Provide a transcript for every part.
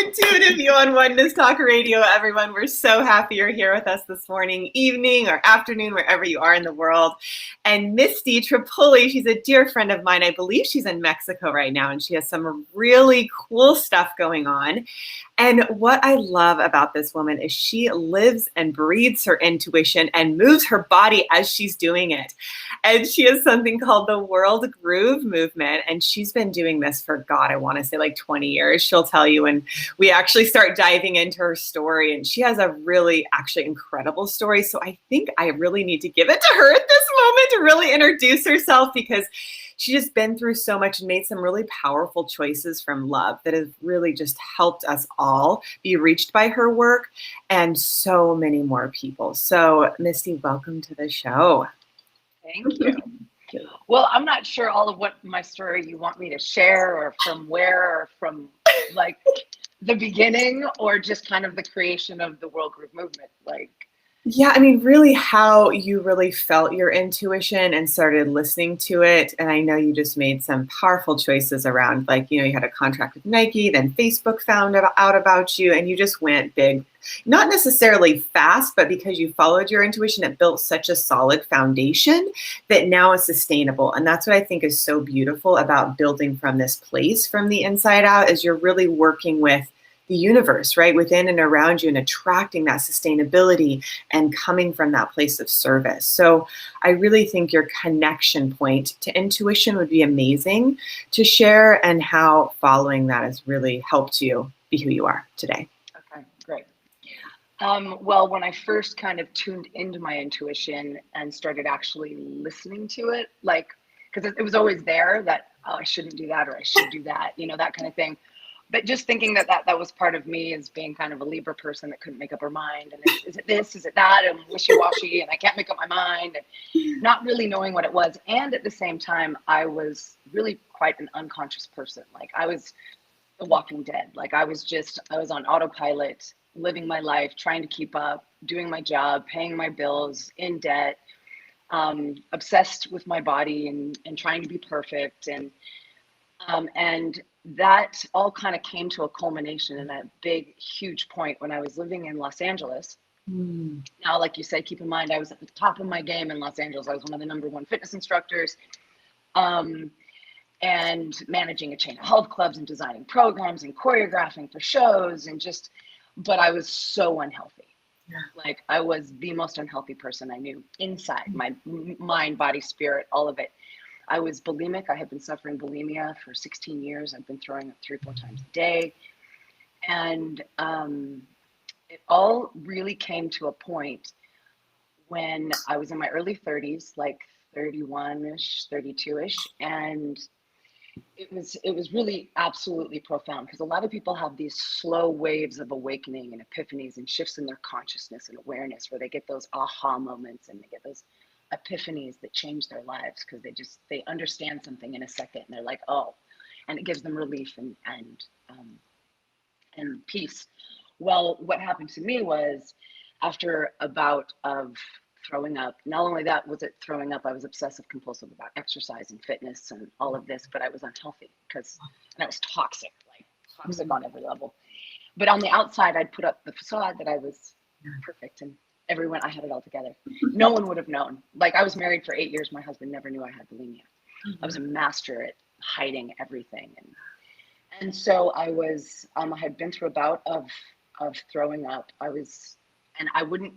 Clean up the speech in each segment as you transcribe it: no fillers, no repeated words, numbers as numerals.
Intuitive You on Oneness Talk Radio, everyone. We're so happy you're here with us this morning, evening, or afternoon, wherever you are in the world. And Misty Tripoli, she's a dear friend of mine. I believe she's in Mexico right now, and she has some really cool stuff going on. And what I love about this woman is she lives and breathes her intuition and moves her body as she's doing it. And she has something called the World Groove Movement. And she's been doing this for, God, I want to say like 20 years. She'll tell you. And we actually start diving into her story. And she has a really actually incredible story. So I think I really need to give it to her at this moment to really introduce herself, because she's just been through so much and made some really powerful choices from love that have really just helped us all be reached by her work and so many more people. So, Misty, welcome to the show. Thank you. Well, I'm not sure all of what my story you want me to share, or from where, or from like the beginning, or just kind of the creation of the World Group Movement. Yeah, I mean, really how you really felt your intuition and started listening to it. And I know you just made some powerful choices around, like, you had a contract with Nike, then Facebook found out about you, and you just went big. Not necessarily fast, but because you followed your intuition, it built such a solid foundation that now is sustainable. And that's what I think is so beautiful about building from this place, from the inside out, is you're really working with the universe, right, within and around you, and attracting that sustainability and coming from that place of service. So I really think your connection point to intuition would be amazing to share, and how following that has really helped you be who you are today. Okay, great. Well, when I first kind of tuned into my intuition and started actually listening to it, because it was always there that, oh, I shouldn't do that, or I should do that, that kind of thing. But just thinking that was part of me, as being kind of a Libra person that couldn't make up her mind. And is it this, is it that, and wishy-washy, and I can't make up my mind, and not really knowing what it was. And at the same time, I was really quite an unconscious person. Like, I was the Walking Dead. Like, I was on autopilot, living my life, trying to keep up, doing my job, paying my bills, in debt, obsessed with my body, and trying to be perfect. And that all kind of came to a culmination in a big, huge point when I was living in Los Angeles. Now, like you said, keep in mind, I was at the top of my game in Los Angeles. I was one of the #1 fitness instructors, and managing a chain of health clubs, and designing programs, and choreographing for shows, but I was so unhealthy. Yeah. Like, I was the most unhealthy person I knew, inside my mind, body, spirit, all of it. I was bulimic. I had been suffering bulimia for 16 years. I've been throwing up 3 or 4 times a day. And it all really came to a point when I was in my early 30s, like 31-ish, 32-ish. And it was really absolutely profound, because a lot of people have these slow waves of awakening and epiphanies and shifts in their consciousness and awareness, where they get those aha moments, and they get those epiphanies that change their lives, because they understand something in a second, and they're like, oh, and it gives them relief and peace. Well, what happened to me was, after a bout of throwing up, not only that was it throwing up, I was obsessive compulsive about exercise and fitness and all of this, but I was unhealthy, and I was toxic on every level. But on the outside, I'd put up the facade that I was perfect, and everyone, I had it all together. No one would have known. Like, I was married for 8 years. My husband never knew I had bulimia. I was a master at hiding everything. And so I was, I had been through a bout of throwing up. I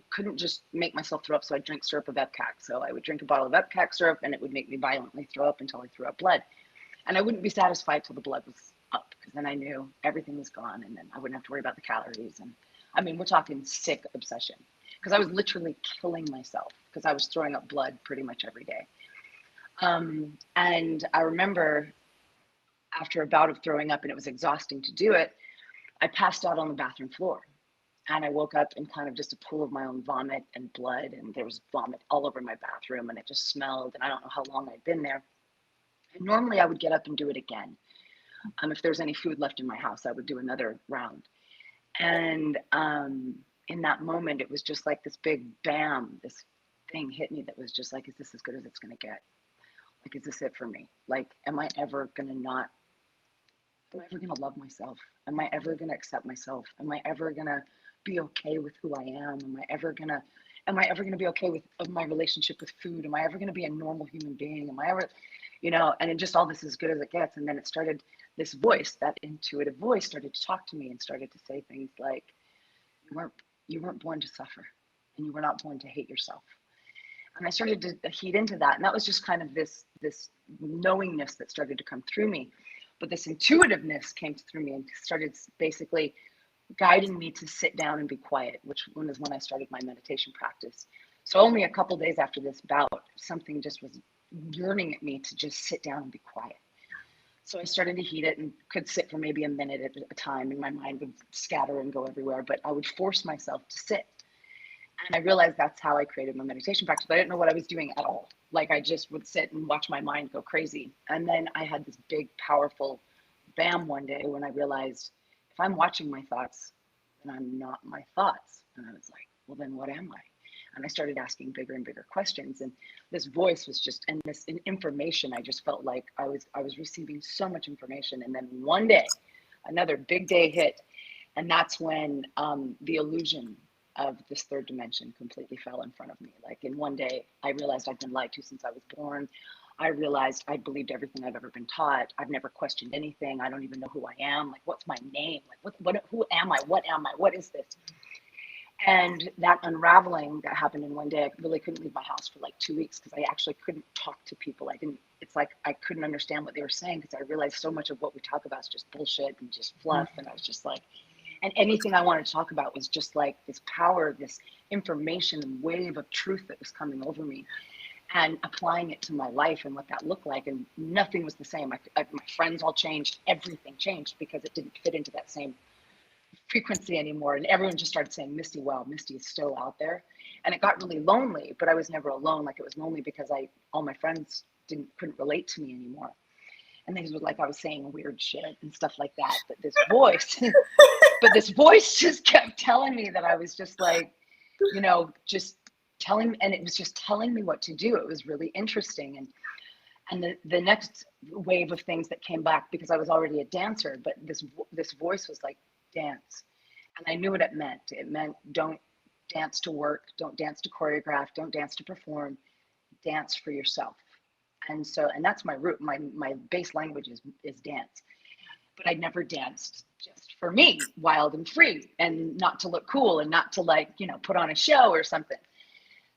couldn't just make myself throw up. So I'd drink syrup of Epcac. So I would drink a bottle of Epcac syrup, and it would make me violently throw up until I threw up blood. And I wouldn't be satisfied till the blood was up, because then I knew everything was gone, and then I wouldn't have to worry about the calories. And I mean, we're talking sick obsession, because I was literally killing myself, because I was throwing up blood pretty much every day. And I remember, after a bout of throwing up, and it was exhausting to do it, I passed out on the bathroom floor. And I woke up in kind of just a pool of my own vomit and blood, and there was vomit all over my bathroom, and it just smelled, and I don't know how long I'd been there. And normally I would get up and do it again. If there's any food left in my house, I would do another round. And in that moment, it was just like this big bam, this thing hit me that was just like, is this as good as it's going to get? Like, is this it for me? Like, am I ever going to not am I ever going to love myself? Am I ever going to accept myself? Am I ever going to be okay with who I am? Am I ever going to be okay with my relationship with food? Am I ever going to be a normal human being? Am I ever, and it just all this as good as it gets. And then it started, this voice, that intuitive voice started to talk to me and started to say things like, you weren't born to suffer, and you were not born to hate yourself. And I started to heed into that. And that was just kind of this knowingness that started to come through me. But this intuitiveness came through me and started basically guiding me to sit down and be quiet, which was when I started my meditation practice. So only a couple days after this bout, something just was yearning at me to just sit down and be quiet. So I started to heed it and could sit for maybe a minute at a time, and my mind would scatter and go everywhere, but I would force myself to sit. And I realized that's how I created my meditation practice. But I didn't know what I was doing at all. Like, I just would sit and watch my mind go crazy. And then I had this big, powerful bam one day when I realized, if I'm watching my thoughts, then I'm not my thoughts. And I was like, well, then what am I? And I started asking bigger and bigger questions. And this voice was just, and this information, I just felt like I was receiving so much information. And then one day, another big day hit. And that's when the illusion of this third dimension completely fell in front of me. Like, in one day, I realized I'd been lied to since I was born. I realized I believed everything I've ever been taught. I've never questioned anything. I don't even know who I am. Like, what's my name? Like, who am I? What am I? What is this? And that unraveling that happened in one day, I really couldn't leave my house for like 2 weeks because I actually couldn't talk to people. It's like I couldn't understand what they were saying because I realized so much of what we talk about is just bullshit and just fluff. And I was just like, and anything I wanted to talk about was just like this power, this information and wave of truth that was coming over me, and applying it to my life and what that looked like. And nothing was the same. My friends all changed. Everything changed because it didn't fit into that same frequency anymore. And everyone just started saying, Misty, wow, Misty is still out there. And it got really lonely, but I was never alone. Like, it was lonely because all my friends couldn't relate to me anymore. And they were like, I was saying weird shit and stuff like that. But this voice just kept telling me that I was just like, just telling, and it was just telling me what to do. It was really interesting. And the next wave of things that came back, because I was already a dancer, but this voice was like, dance. And I knew what it meant. It meant, don't dance to work, don't dance to choreograph, don't dance to perform, dance for yourself. And that's my root. My base language is dance. But I'd never danced just for me, wild and free, and not to look cool and not to put on a show or something.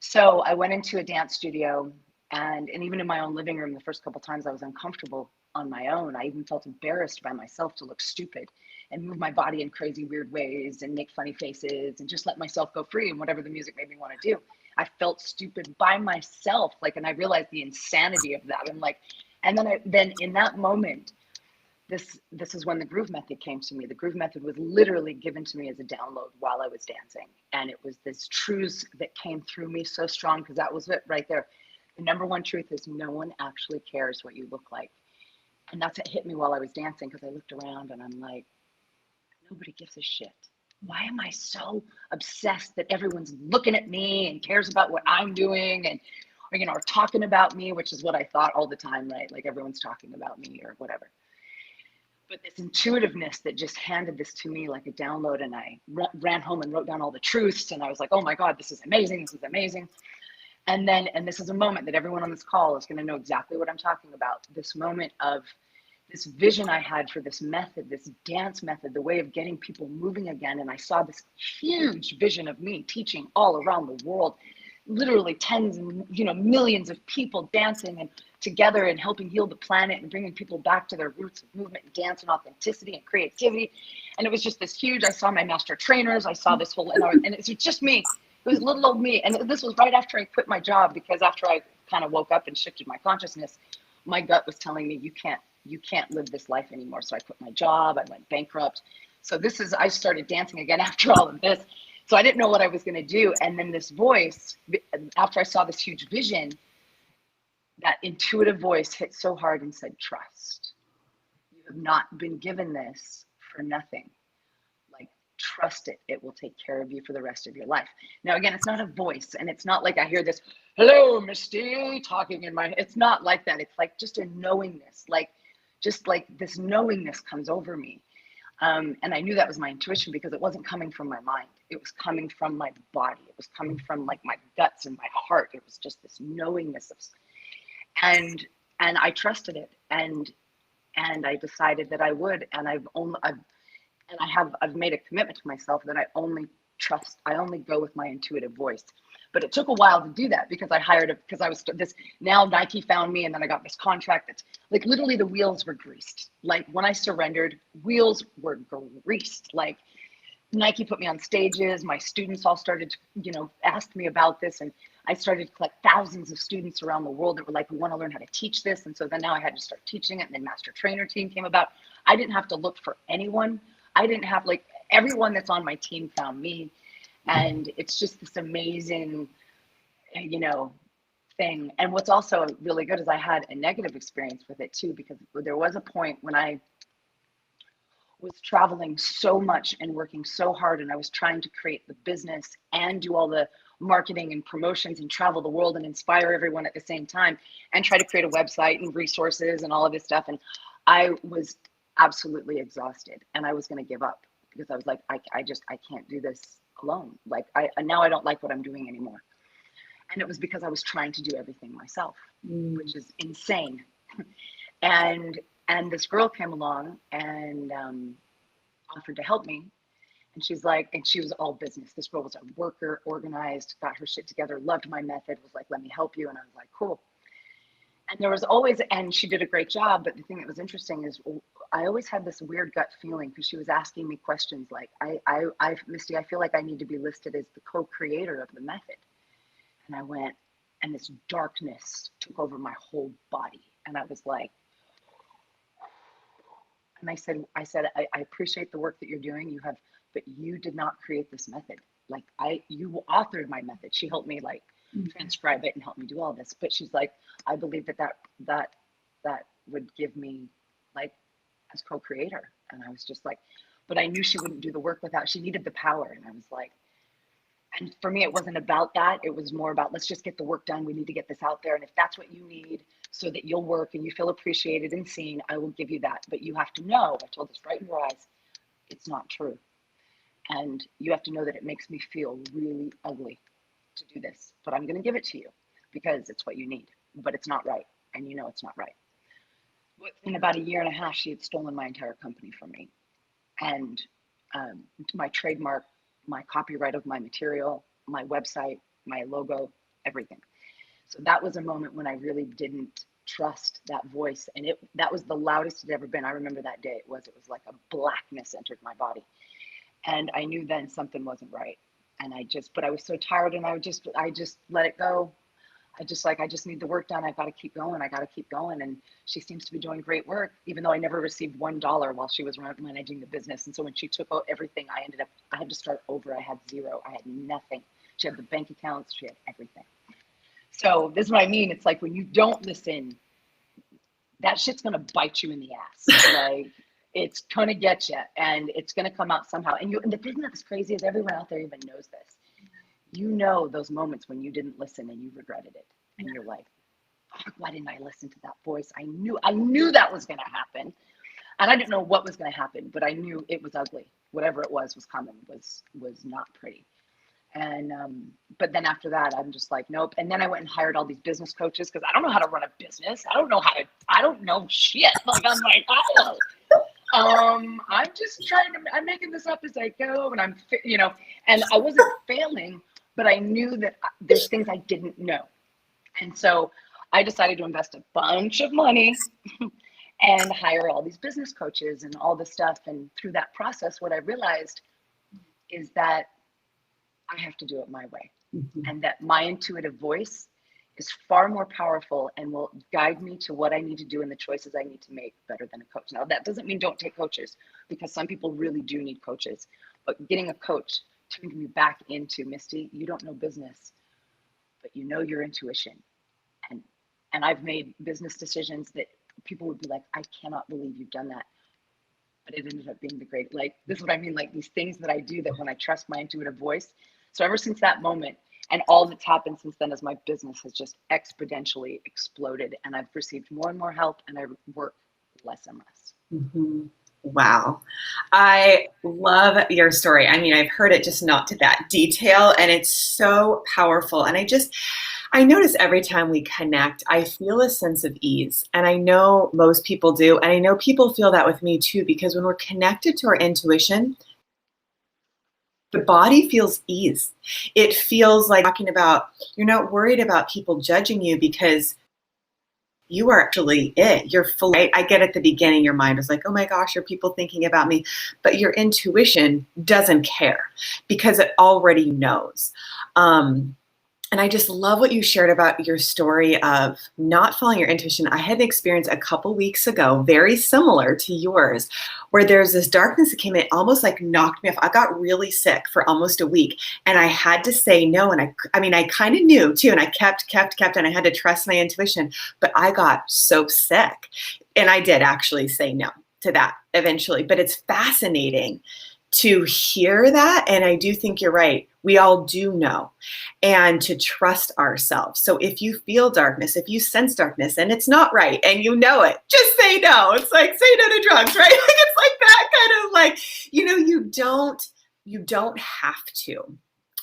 So I went into a dance studio, and even in my own living room, the first couple of times I was uncomfortable on my own. I even felt embarrassed by myself to look stupid and move my body in crazy, weird ways and make funny faces and just let myself go free and whatever the music made me want to do. I felt stupid by myself, and I realized the insanity of that. And then in that moment, this is when the groove method came to me. The groove method was literally given to me as a download while I was dancing. And it was this truth that came through me so strong, because that was it right there. The number one truth is no one actually cares what you look like. And that's what hit me while I was dancing, because I looked around and I'm like, nobody gives a shit. Why am I so obsessed that everyone's looking at me and cares about what I'm doing and, or talking about me, which is what I thought all the time, right? Like, everyone's talking about me or whatever. But this intuitiveness that just handed this to me like a download, and I ran home and wrote down all the truths, and I was like, oh my God, this is amazing. This is amazing. And this is a moment that everyone on this call is going to know exactly what I'm talking about. This moment of this vision I had for this method, this dance method, the way of getting people moving again. And I saw this huge vision of me teaching all around the world, literally tens and millions of people dancing and together and helping heal the planet and bringing people back to their roots of movement and dance and authenticity and creativity. And it was just this huge, I saw my master trainers, I saw this whole, and it was just me. It was little old me. And this was right after I quit my job, because after I kind of woke up and shifted my consciousness, my gut was telling me, you can't live this life anymore. So I quit my job, I went bankrupt. So I started dancing again after all of this. So I didn't know what I was going to do. And then this voice, after I saw this huge vision, that intuitive voice hit so hard and said, trust. You have not been given this for nothing. Like, trust it. It will take care of you for the rest of your life. Now, again, it's not a voice, and it's not like I hear this, hello, Misty, talking in my, it's not like that. It's like just a knowingness. Like, just like this knowingness comes over me. And I knew that was my intuition because it wasn't coming from my mind. It was coming from my body. It was coming from like my guts and my heart. It was just this knowingness of, and I trusted it, and I decided that I would, and I've made a commitment to myself that I only go with my intuitive voice. But it took a while to do that because because I was this, now Nike found me, and then I got this contract that's like literally the wheels were greased. Like when I surrendered, wheels were greased. Like Nike put me on stages. My students all started to, ask me about this, and I started to collect thousands of students around the world that were like, we want to learn how to teach this. And so then now I had to start teaching it, and then Master Trainer Team came about. I didn't have to look for anyone. I didn't have everyone that's on my team found me. And it's just this amazing, thing. And what's also really good is I had a negative experience with it too, because there was a point when I was traveling so much and working so hard, and I was trying to create the business and do all the marketing and promotions and travel the world and inspire everyone at the same time and try to create a website and resources and all of this stuff. And I was absolutely exhausted, and I was going to give up because I was like, I can't do this alone. Like now I don't like what I'm doing anymore. And it was because I was trying to do everything myself, which is insane. And this girl came along and offered to help me. And she's like, and she was all business. This girl was a worker, organized, got her shit together, loved my method, was like, let me help you. And I was like, cool. And there was always, and she did a great job. But the thing that was interesting is I always had this weird gut feeling because she was asking me questions like, Misty, I feel like I need to be listed as the co-creator of the method. And I went, and this darkness took over my whole body. And I was like, and I said, I appreciate the work that you're doing. But you did not create this method. Like you authored my method. She helped me transcribe it and help me do all this. But she's like, I believe that would give me as co-creator. And I was just like, but I knew she wouldn't do the work without, she needed the power. And I was like, and for me, it wasn't about that. It was more about, let's just get the work done. We need to get this out there. And if that's what you need so that you'll work and you feel appreciated and seen, I will give you that. But you have to know, I told this right in your eyes, it's not true. And you have to know that it makes me feel really ugly to do this, but I'm going to give it to you because it's what you need, but it's not right. And it's not right. In about a year and a half, she had stolen my entire company from me, and my trademark, my copyright of my material, my website, my logo, everything. So that was a moment when I really didn't trust that voice. And that was the loudest it ever been. I remember that day. It was like a blackness entered my body. And I knew then something wasn't right. And but I was so tired, and I just let it go. I just need the work done. I got to keep going. And she seems to be doing great work, even though I never received $1 while she was managing the business. And so when she took out everything, I had to start over. I had zero. I had nothing. She had the bank accounts. She had everything. So this is what I mean. It's like when you don't listen, that shit's going to bite you in the ass. It's going to get you, and it's going to come out somehow. And the thing that's crazy is everyone out there even knows this. Those moments when you didn't listen and you regretted it, and you're like, oh, why didn't I listen to that voice? I knew that was going to happen, and I didn't know what was going to happen, but I knew it was ugly. Whatever it was coming was not pretty. And but then after that, I'm just like, nope. And then I went and hired all these business coaches because I don't know how to run a business. I don't know shit. I'm like, I'm just I'm making this up as I go, and and I wasn't failing, but I knew that there's things I didn't know. And so I decided to invest a bunch of money and hire all these business coaches and all this stuff. And through that process, what I realized is that I have to do it my way, and that my intuitive voice is far more powerful and will guide me to what I need to do and the choices I need to make better than a coach. Now, that doesn't mean don't take coaches, because some people really do need coaches, but getting a coach turned me back into, Misty, you don't know business, but you know your intuition. And I've made business decisions that people would be like, I cannot believe you've done that. But it ended up being this is what I mean, these things that I do that when I trust my intuitive voice. So ever since that moment, and all that's happened since then is my business has just exponentially exploded, and I've received more and more help, and I work less and less. Mm-hmm. Wow. I love your story. I mean, I've heard it just not to that detail, and it's so powerful. And I notice every time we connect, I feel a sense of ease. And I know most people do. And I know people feel that with me too, because when we're connected to our intuition, the body feels ease. It feels like talking about, you're not worried about people judging you because you are actually it. You're full. Right? I get at the beginning, your mind is like, oh my gosh, are people thinking about me? But your intuition doesn't care because it already knows. And I just love what you shared about your story of not following your intuition. I had an experience a couple weeks ago, very similar to yours, where there's this darkness that came in, almost like knocked me off. I got really sick for almost a week, and I had to say no. And I mean, I kind of knew too, and I kept, and I had to trust my intuition. But I got so sick, and I did actually say no to that eventually. But it's fascinating to hear that. And I do think you're right. We all do know, and to trust ourselves. So if you feel darkness, if you sense darkness and it's not right and you know it, just say no. It's like, say no to drugs, right? Like, it's like that kind of like, you don't have to.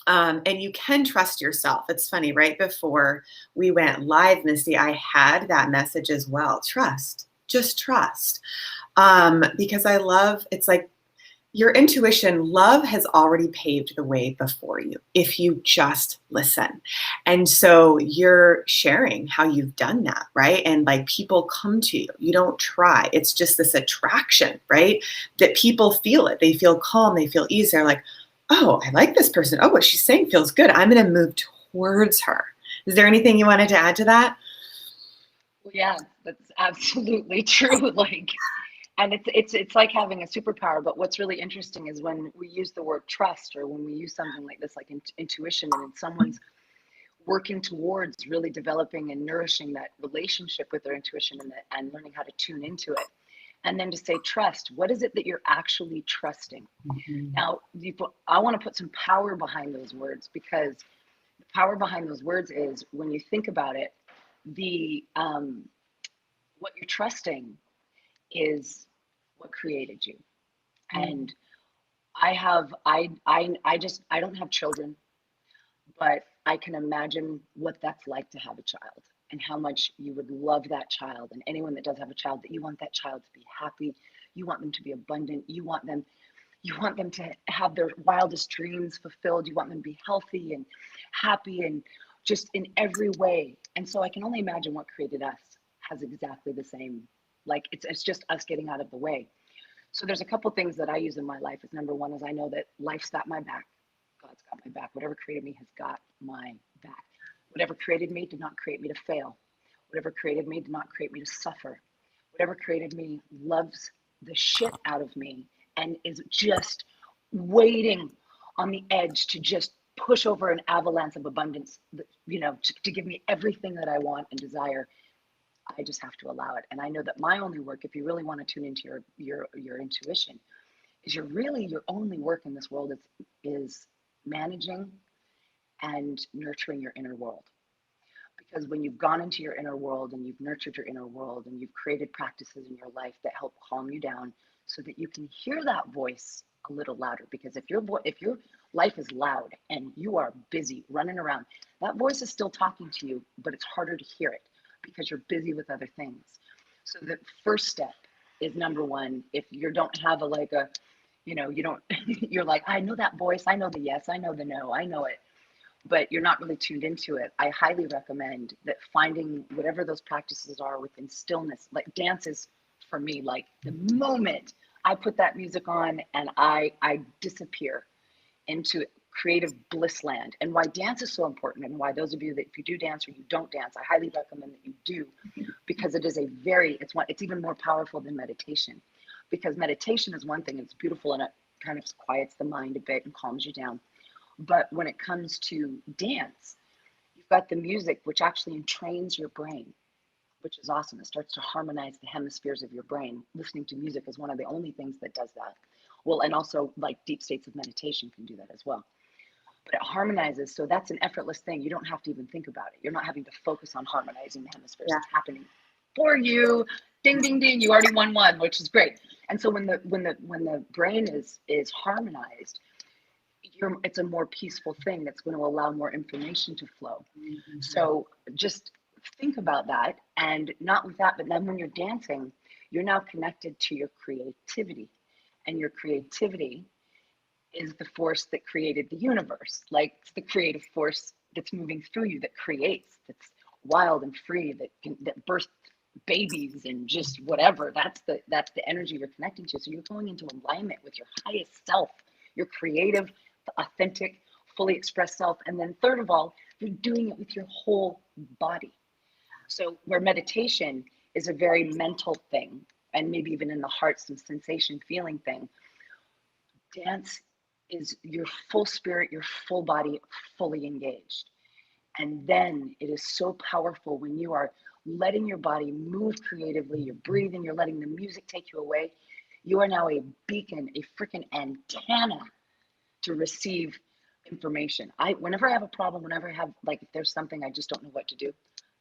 And you can trust yourself. It's funny, right before we went live, Misty, I had that message as well. Trust, just trust. Because I love, it's like, your intuition, love has already paved the way before you if you just listen. And so you're sharing how you've done that, right? And like people come to you, you don't try. It's just this attraction, right? That people feel it. They feel calm, they feel ease. They're like, oh, I like this person. Oh, what she's saying feels good. I'm going to move towards her. Is there anything you wanted to add to that? Well, yeah, that's absolutely true. Like, and it's like having a superpower. But what's really interesting is when we use the word trust, or when we use something like this, like intuition, and someone's working towards really developing and nourishing that relationship with their intuition, and learning how to tune into it. And then to say trust, what is it that you're actually trusting? Mm-hmm. Now, I want to put some power behind those words, because the power behind those words is, when you think about it, the what you're trusting is what created you. And I don't have children, but I can imagine what that's like to have a child, and how much you would love that child. And anyone that does have a child, that you want that child to be happy, you want them to be abundant, you want them to have their wildest dreams fulfilled, you want them to be healthy and happy, and just in every way. And so I can only imagine what created us has exactly the same. Like, it's just us getting out of the way. So there's a couple things that I use in my life. Is number one is, I know that life's got my back. God's got my back. Whatever created me has got my back. Whatever created me did not create me to fail. Whatever created me did not create me to suffer. Whatever created me loves the shit out of me, and is just waiting on the edge to just push over an avalanche of abundance, to give me everything that I want and desire. I just have to allow it. And I know that my only work, if you really want to tune into your intuition, is your only work in this world is managing and nurturing your inner world. Because when you've gone into your inner world, and you've nurtured your inner world, and you've created practices in your life that help calm you down, so that you can hear that voice a little louder. Because if your life is loud and you are busy running around, that voice is still talking to you, but it's harder to hear it because you're busy with other things. So the first step is, number one, if you don't have you don't, you're like, I know that voice, I know the yes, I know the no, I know it, but you're not really tuned into it. I highly recommend that, finding whatever those practices are within stillness. Like, dance is, for me, like, the moment I put that music on, and I disappear into creative bliss land. And why dance is so important, and why those of you that, if you do dance or you don't dance, I highly recommend that you do, because it is it's even more powerful than meditation. Because meditation is one thing, it's beautiful, and it kind of quiets the mind a bit and calms you down. But when it comes to dance, you've got the music, which actually entrains your brain, which is awesome. It starts to harmonize the hemispheres of your brain. Listening to music is one of the only things that does that. Well, and also, like, deep states of meditation can do that as well. But it harmonizes, so that's an effortless thing. You don't have to even think about it. You're not having to focus on harmonizing the hemispheres. Yeah. It's happening for you Ding, ding, ding. You already won one, which is great. And so when the brain is harmonized, it's a more peaceful thing that's going to allow more information to flow. Mm-hmm. So just think about that. And not with that, but then when you're dancing, you're now connected to your creativity. And your creativity is the force that created the universe. Like, it's the creative force that's moving through you, that creates, that's wild and free, that births babies and just whatever. That's the energy you're connecting to. So you're going into alignment with your highest self, your creative, authentic, fully expressed self. And then third of all, you're doing it with your whole body. So where meditation is a very mental thing, and maybe even in the heart, some sensation feeling thing, dance is your full spirit, your full body, fully engaged. And then it is so powerful when you are letting your body move creatively, you're breathing, you're letting the music take you away. You are now a beacon, a freaking antenna to receive information. Whenever I have a problem, whenever I have, like, if there's something I just don't know what to do,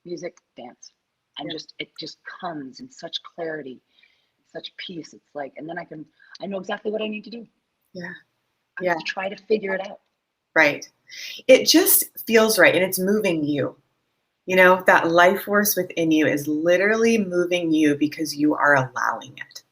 music, dance. And it just comes in such clarity, such peace. It's like, and then I know exactly what I need to do. Yeah. I have to try to figure it out. Right. It just feels right. And it's moving you. You know, that life force within you is literally moving you because you are allowing it,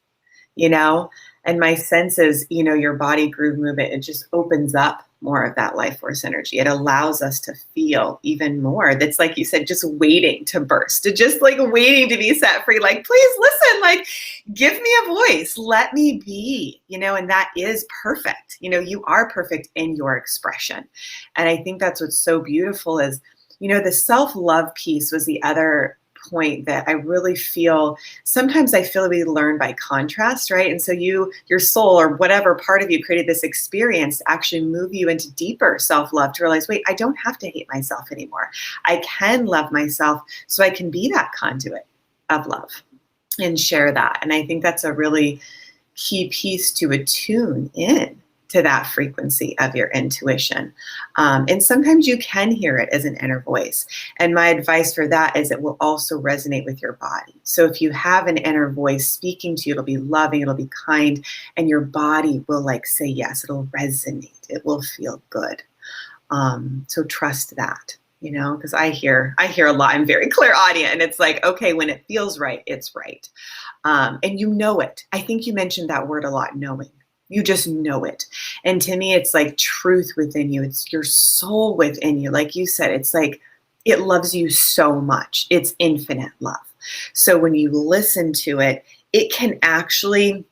you know? And my sense is, you know, your body groove movement, it just opens up more of that life force energy. It allows us to feel even more. That's, like you said, just waiting to burst, to just like waiting to be set free. Like, please listen, like, give me a voice, let me be, you know, and that is perfect. You know, you are perfect in your expression. And I think that's what's so beautiful is, you know, the self-love piece was the other point that I really feel, sometimes I feel we learn by contrast, right? And so your soul or whatever part of you created this experience to actually move you into deeper self-love, to realize, wait, I don't have to hate myself anymore. I can love myself so I can be that conduit of love and share that. And I think that's a really key piece to attune in to that frequency of your intuition. And sometimes you can hear it as an inner voice. And my advice for that is it will also resonate with your body. So if you have an inner voice speaking to you, it'll be loving, it'll be kind, and your body will like say yes, it'll resonate, it will feel good. So trust that, you know, because I hear a lot. I'm very clairaudient, and it's like, okay, when it feels right, it's right. And you know it. I think you mentioned that word a lot, knowing. You just know it. And to me, it's like truth within you. It's your soul within you. Like you said, it's like it loves you so much. It's infinite love. So when you listen to it, it can actually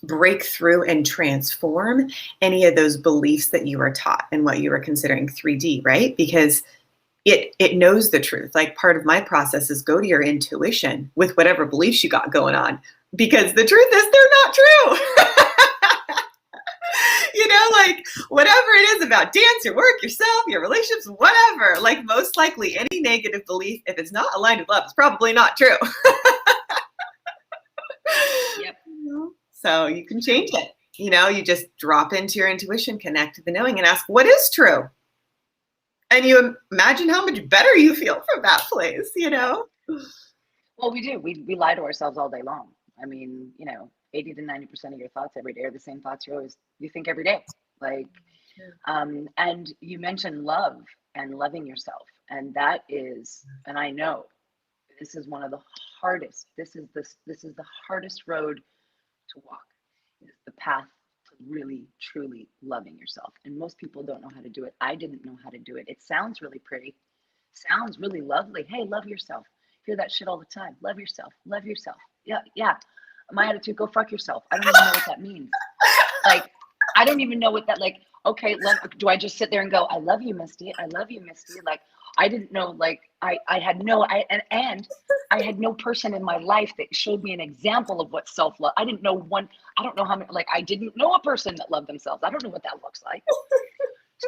break through and transform any of those beliefs that you were taught and what you were considering 3D, right? Because it knows the truth. Like, part of my process is go to your intuition with whatever beliefs you got going on, because the truth is they're not true. You know, like, whatever it is about dance, your work, yourself, your relationships, whatever, like, most likely any negative belief, if it's not aligned with love, is probably not true. Yep. So you can change it. You know, you just drop into your intuition, connect to the knowing, and ask, what is true? And you imagine how much better you feel from that place, you know? Well, we do. We lie to ourselves all day long. I mean, you know, 80 to 90% of your thoughts every day are the same thoughts you think every day. Like, and you mentioned love and loving yourself. And that is, and I know this is one of the hardest, this is the hardest road to walk, is the path to really, truly loving yourself. And most people don't know how to do it. I didn't know how to do it. It sounds really pretty, sounds really lovely. Hey, love yourself. Hear that shit all the time. Love yourself. Love yourself. Yeah, yeah. My attitude, go fuck yourself. I don't even know what that means. Like, I don't even know what that, like, okay, do I just sit there and go, I love you, Misty. I love you, Misty. Like, I didn't know, like, I had no person in my life that showed me an example of what self-love. I didn't know one, I don't know how many, like, I didn't know a person that loved themselves. I don't know what that looks like.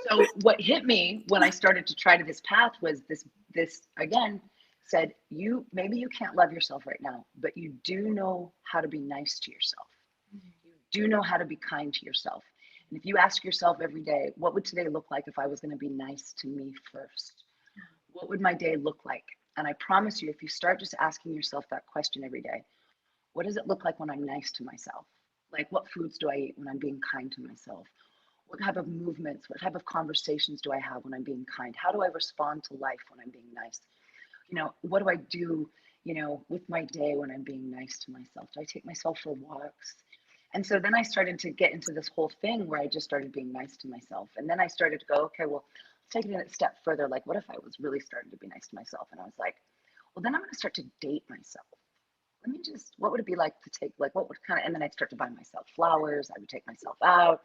So what hit me when I started to try to this path was this again, said, maybe you can't love yourself right now, but you do know how to be nice to yourself. You do know how to be kind to yourself. And if you ask yourself every day, what would today look like if I was going to be nice to me first? What would my day look like? And I promise you, if you start just asking yourself that question every day, what does it look like when I'm nice to myself? Like, what foods do I eat when I'm being kind to myself? What type of movements, what type of conversations do I have when I'm being kind? How do I respond to life when I'm being nice? What do I do, with my day when I'm being nice to myself? Do I take myself for walks? And so then I started to get into this whole thing where I just started being nice to myself. And then I started to go, okay, well, let's take it a step further. Like, what if I was really starting to be nice to myself? And I was like, well, then I'm going to start to date myself. What would it be like to take, like, what would kind of, and then I'd start to buy myself flowers. I would take myself out.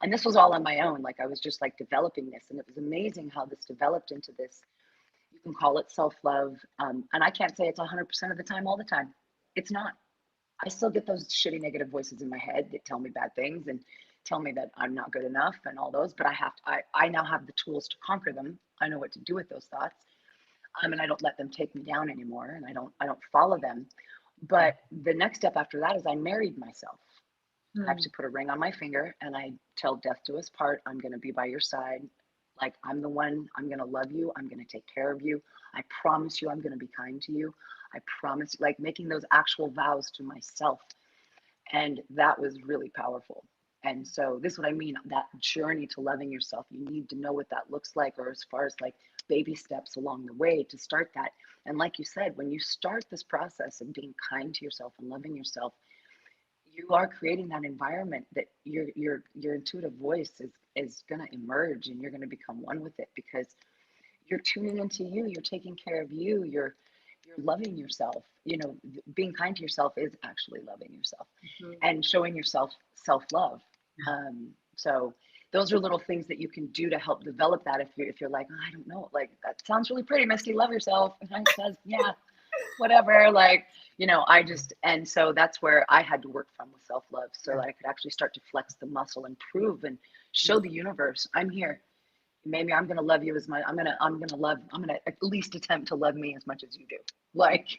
And this was all on my own. Like, I was just like developing this. And it was amazing how this developed into this. You can call it self-love. And I can't say it's 100% of the time, all the time. It's not. I still get those shitty negative voices in my head that tell me bad things and tell me that I'm not good enough and all those, but I now have the tools to conquer them. I know what to do with those thoughts. And I don't let them take me down anymore, and I don't follow them. But the next step after that is I married myself. I actually put a ring on my finger and I tell death to us part, I'm going to be by your side. Like, I'm the one, I'm going to love you. I'm going to take care of you. I promise you, I'm going to be kind to you. I promise, like, making those actual vows to myself. And that was really powerful. And so this is what I mean, that journey to loving yourself, you need to know what that looks like, or as far as like baby steps along the way to start that. And like you said, when you start this process of being kind to yourself and loving yourself, you are creating that environment that your intuitive voice is going to emerge, and you're going to become one with it, because you're tuning into you, you're taking care of you, you're loving yourself. Being kind to yourself is actually loving yourself, and showing yourself self-love. So those are little things that you can do to help develop that. If you're like, oh, I don't know, like, that sounds really pretty, Misty, love yourself. And I says, yeah, whatever, like, and so that's where I had to work from, with self-love, so that I could actually start to flex the muscle and prove and show the universe, I'm here. Maybe I'm going to love you as much. I'm going to at least attempt to love me as much as you do. Like,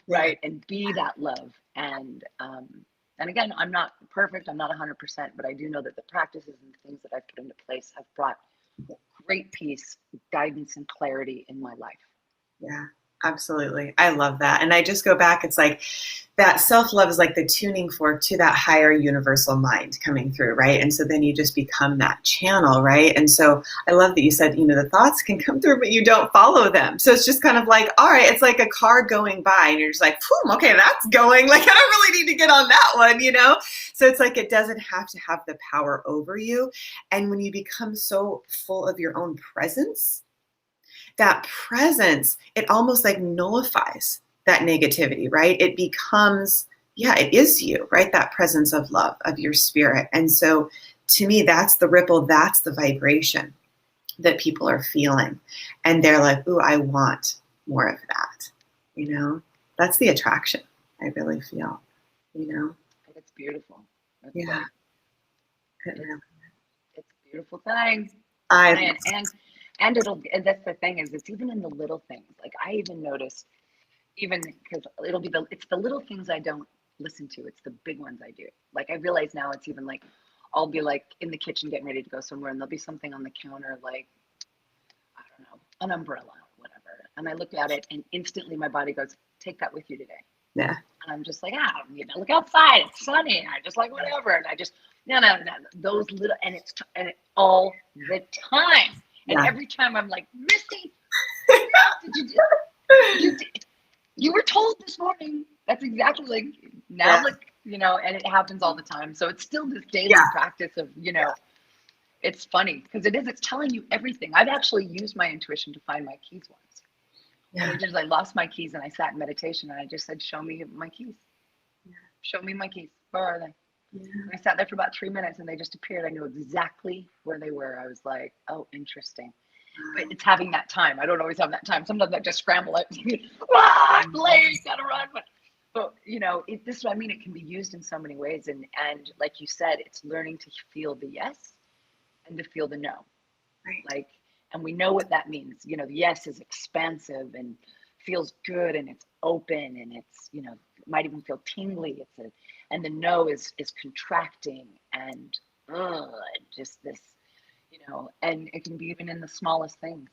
right. And be that love. And again, I'm not perfect. I'm not 100%, but I do know that the practices and the things that I've put into place have brought great peace, guidance, and clarity in my life. Yeah, absolutely. I love that. And I just go back, it's like that self-love is like the tuning fork to that higher universal mind coming through, right? And so then you just become that channel, right? And so I love that you said, the thoughts can come through, but you don't follow them. So it's just kind of like, all right, it's like a car going by and you're just like, okay, that's going. Like, I don't really need to get on that one, So it's like, it doesn't have to have the power over you. And when you become so full of your own presence, that presence, it almost like nullifies that negativity, right? It becomes, it is you, right? That presence of love, of your spirit. And so to me, that's the ripple, that's the vibration that people are feeling. And they're like, ooh, I want more of that. That's the attraction, I really feel, It's beautiful. That's yeah. It's a beautiful thing. And that's the thing, is it's even in the little things. Like, I even notice, even because it's the little things I don't listen to. It's the big ones I do. Like, I realize now it's even like, I'll be like in the kitchen getting ready to go somewhere, and there'll be something on the counter, like, I don't know, an umbrella, whatever. And I look at it and instantly my body goes, take that with you today. Yeah. And I'm just like, look outside, it's sunny. I just like, whatever. And I just, no, those little, and it's all the time. And every time I'm like, Misty, did you do? You were told this morning. That's exactly like now, like, and it happens all the time. So it's still this daily practice of, it's funny because it's telling you everything. I've actually used my intuition to find my keys once. Yeah. And I lost my keys and I sat in meditation and I just said, show me my keys. Yeah. Show me my keys. Where are they? Yeah. And I sat there for about 3 minutes and they just appeared. I knew exactly where they were. I was like, oh, interesting. But it's having that time. I don't always have that time. Sometimes I just scramble it. I'm late, gotta run. But this is what I mean. It can be used in so many ways. And like you said, it's learning to feel the yes and to feel the no. Right. Like, and we know what that means. The yes is expansive and feels good and it's open and it's, might even feel tingly. And the no is contracting and just this, and it can be even in the smallest things.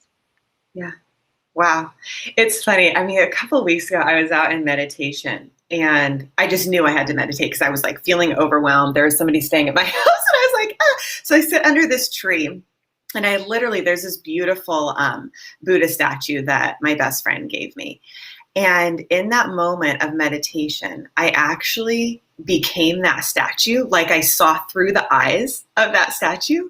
Yeah. Wow. It's funny. I mean, a couple of weeks ago, I was out in meditation and I just knew I had to meditate because I was like feeling overwhelmed. There was somebody staying at my house and I was like, ah. So I sit under this tree and I literally, there's this beautiful Buddha statue that my best friend gave me. And in that moment of meditation, I actually became that statue. Like I saw through the eyes of that statue.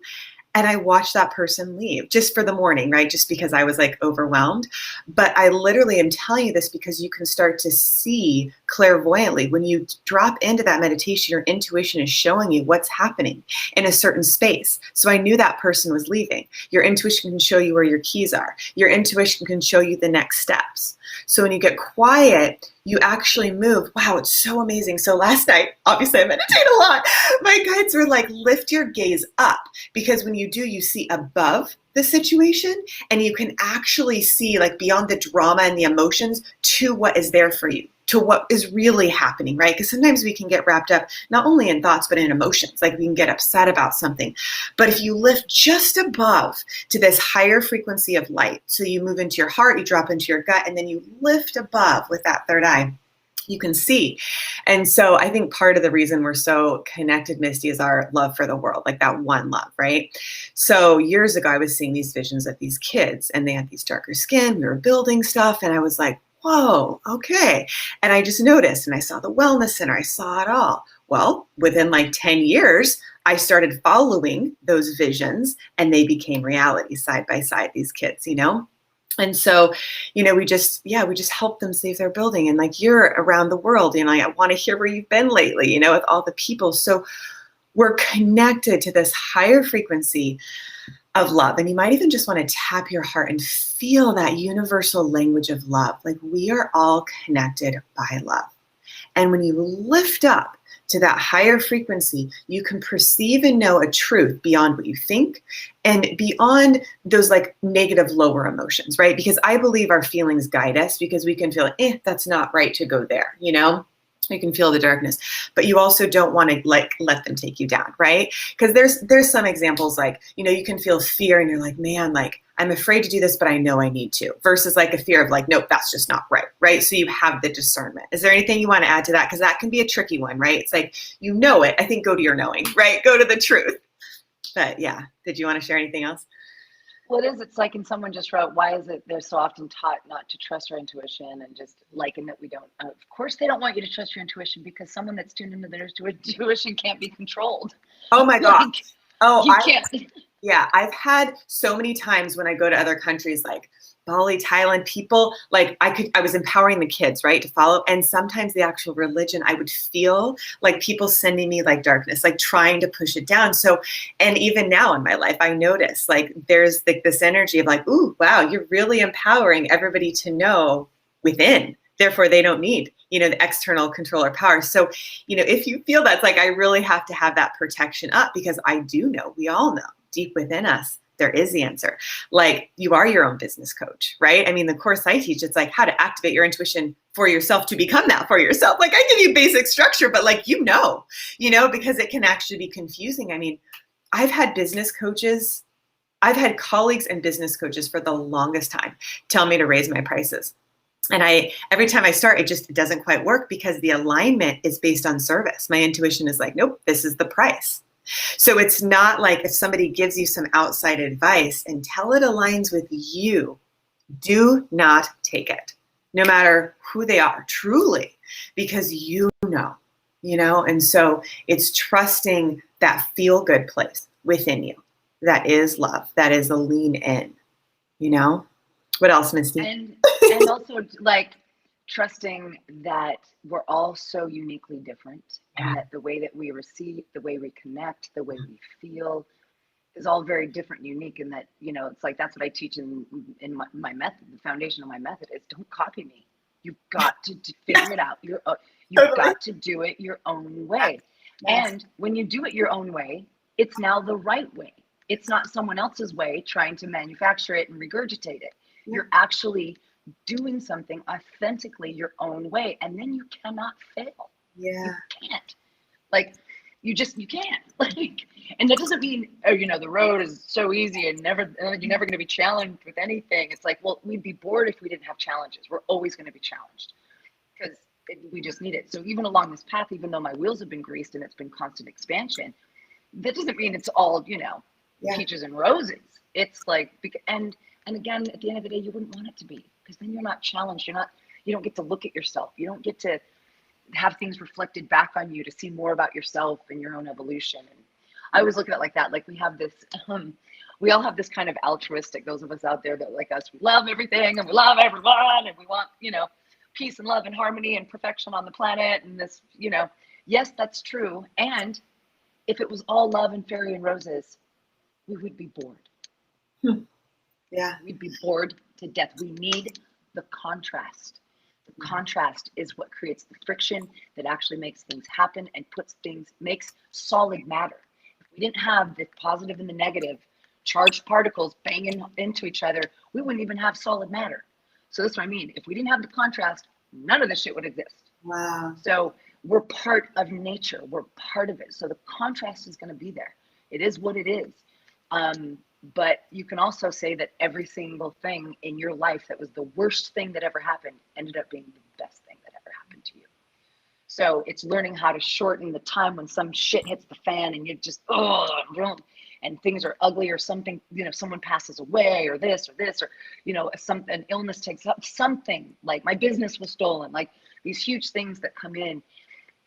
And I watched that person leave just for the morning, right? Just because I was like overwhelmed. But I literally am telling you this because you can start to see clairvoyantly when you drop into that meditation, your intuition is showing you what's happening in a certain space. So I knew that person was leaving. Your intuition can show you where your keys are. Your intuition can show you the next steps. So when you get quiet, you actually move. Wow, it's so amazing. So last night, obviously I meditate a lot. My guides were like, lift your gaze up, because when you do, you see above the situation and you can actually see like beyond the drama and the emotions to what is there for you, to what is really happening, right? Because sometimes we can get wrapped up not only in thoughts, but in emotions. Like we can get upset about something. But if you lift just above to this higher frequency of light, so you move into your heart, you drop into your gut, and then you lift above with that third eye, you can see. And so I think part of the reason we're so connected, Misty, is our love for the world, like that one love, right? So years ago, I was seeing these visions of these kids and they had these darker skin, we were building stuff, and I was like, whoa, okay. And I just noticed, and I saw the wellness center, I saw it all. Well, within like 10 years, I started following those visions and they became reality side by side, these kids, you know? And so, you know, we just help them save their building. And like, you're around the world, you know, I want to hear where you've been lately, you know, with all the people. So we're connected to this higher frequency of love. And you might even just want to tap your heart and feel that universal language of love. Like we are all connected by love. And when you lift up to that higher frequency, you can perceive and know a truth beyond what you think and beyond those like negative lower emotions, right? Because I believe our feelings guide us, because we can feel, that's not right to go there, you know? You can feel the darkness, but you also don't want to like let them take you down, right? Because there's some examples like, you know, you can feel fear and you're like, man, like I'm afraid to do this, but I know I need to, versus like a fear of like, nope, that's just not right, right? So you have the discernment. Is there anything you want to add to that? Because that can be a tricky one, right? It's like, you know it. I think go to your knowing, right? Go to the truth. But yeah, did you want to share anything else? Well, it is. It's like, and someone just wrote, why is it they're so often taught not to trust our intuition, and just liken that we don't. Of course, they don't want you to trust your intuition, because someone that's tuned into their intuition can't be controlled. Oh my God. Like, Oh, you can't. Yeah, I've had so many times when I go to other countries like Bali, Thailand, people like I was empowering the kids, right, to follow. And sometimes the actual religion, I would feel like people sending me like darkness, like trying to push it down. So, and even now in my life, I notice like there's like this energy of like, ooh, wow, you're really empowering everybody to know within. Therefore, they don't need, you know, the external control or power. So, you know, if you feel that's like, I really have to have that protection up, because I do know, we all know deep within us, there is the answer. Like you are your own business coach, right? I mean, the course I teach, it's like how to activate your intuition for yourself to become that for yourself. Like I give you basic structure, but like, you know, because it can actually be confusing. I mean, I've had business coaches, I've had colleagues and business coaches for the longest time tell me to raise my prices. And every time I start, it doesn't quite work, because the alignment is based on service. My intuition is like, nope, this is the price. So it's not like if somebody gives you some outside advice, until it aligns with you, do not take it, no matter who they are, truly, because you know, and so it's trusting that feel good place within you. That is love. That is a lean in, you know. What else, Misty? And also like trusting that we're all so uniquely different, and that the way that we receive, the way we connect, the way we feel is all very different and unique. And that, you know, it's like, that's what I teach in my method. The foundation of my method is don't copy me. You've got to figure it out. You've got to do it your own way. Yes. And when you do it your own way, it's now the right way. It's not someone else's way trying to manufacture it and regurgitate it. Yeah. You're actually doing something authentically your own way, and then you cannot fail. Yeah. You can't. Like, You can't. Like, and that doesn't mean, oh, you know, the road is so easy and you're never going to be challenged with anything. It's like, well, we'd be bored if we didn't have challenges. We're always going to be challenged because we just need it. So even along this path, even though my wheels have been greased and it's been constant expansion, that doesn't mean it's all, you know, peaches and roses. It's like, and again, at the end of the day, you wouldn't want it to be, because then you're not challenged. You don't get to look at yourself. You don't get to have things reflected back on you to see more about yourself and your own evolution. And I always look at it like that. Like we have this, we all have this kind of altruistic, those of us out there that like us, we love everything and we love everyone and we want, you know, peace and love and harmony and perfection on the planet. And this, you know, yes, that's true. And if it was all love and fairy and roses, we would be bored. Yeah. We'd be bored to death. We need the contrast. The contrast is what creates the friction that actually makes things happen and makes solid matter. If we didn't have the positive and the negative charged particles banging into each other, we wouldn't even have solid matter. So that's what I mean. If we didn't have the contrast, none of this shit would exist. Wow. So we're part of nature. We're part of it. So the contrast is going to be there. It is what it is. But you can also say that every single thing in your life that was the worst thing that ever happened ended up being the best thing that ever happened to you. So it's learning how to shorten the time when some shit hits the fan and you just, and things are ugly or something, you know, someone passes away or this, or, you know, an illness takes up something, like my business was stolen, like these huge things that come in,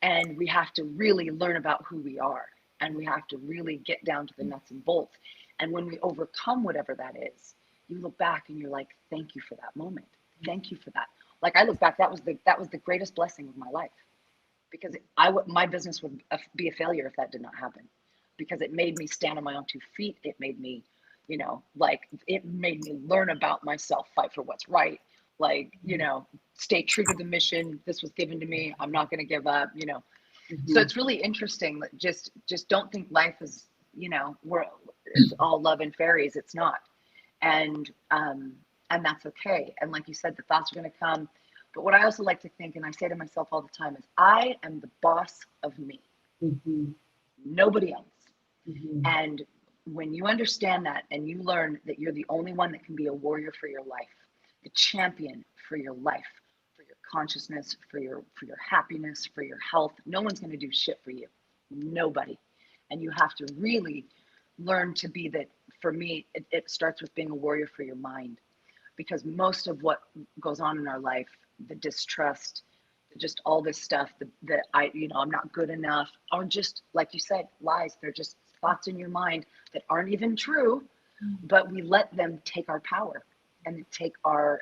and we have to really learn about who we are, and we have to really get down to the nuts and bolts. And when we overcome whatever that is, you look back and you're like, thank you for that moment. Thank you for that. Like I look back, that was the greatest blessing of my life, because my business would be a failure if that did not happen, because it made me stand on my own 2 feet. It made me, you know, like it made me learn about myself, fight for what's right. Like, you know, stay true to the mission. This was given to me. I'm not going to give up, you know. Mm-hmm. So it's really interesting that just don't think life is, you know, it's all love and fairies. It's not. And that's okay. And like you said, the thoughts are going to come. But what I also like to think, and I say to myself all the time, is I am the boss of me. Mm-hmm. Nobody else. Mm-hmm. And when you understand that and you learn that you're the only one that can be a warrior for your life, the champion for your life, for your consciousness, for your happiness, for your health, no one's going to do shit for you. Nobody. And you have to really learn to be that. For me, it starts with being a warrior for your mind, because most of what goes on in our life, the distrust, just all this stuff that I'm not good enough, are just, like you said, lies. They're just thoughts in your mind that aren't even true, but we let them take our power and they take our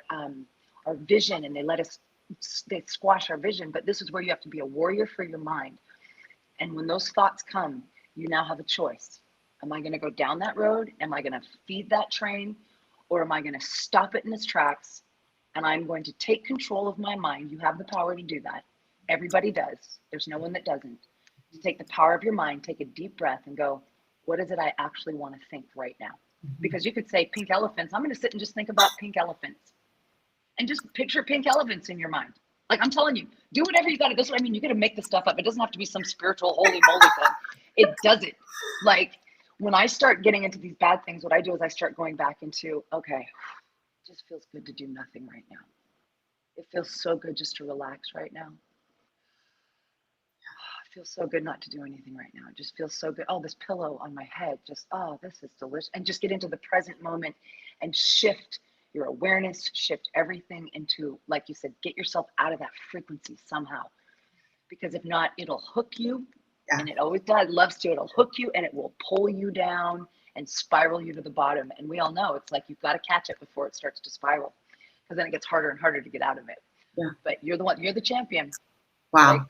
vision, and they squash our vision. But this is where you have to be a warrior for your mind. And when those thoughts come, you now have a choice. Am I going to go down that road? Am I going to feed that train? Or am I going to stop it in its tracks? And I'm going to take control of my mind. You have the power to do that. Everybody does. There's no one that doesn't. To take the power of your mind, take a deep breath and go, what is it I actually want to think right now? Mm-hmm. Because you could say pink elephants. I'm going to sit and just think about pink elephants. And just picture pink elephants in your mind. Like, I'm telling you, do whatever you got to. That's what I mean. You got to make this stuff up. It doesn't have to be some spiritual holy moly thing. It doesn't. Like, when I start getting into these bad things, what I do is I start going back into, okay, it just feels good to do nothing right now. It feels so good just to relax right now. It feels so good not to do anything right now. It just feels so good. Oh, this pillow on my head, just, oh, this is delicious. And just get into the present moment and shift your awareness, shift everything into, like you said, get yourself out of that frequency somehow. Because if not, it'll hook you. Yeah. And it always does, loves to. It'll hook you and it will pull you down and spiral you to the bottom. And we all know it's like you've got to catch it before it starts to spiral, because then it gets harder and harder to get out of it. Yeah. But you're the champion. Wow. Like,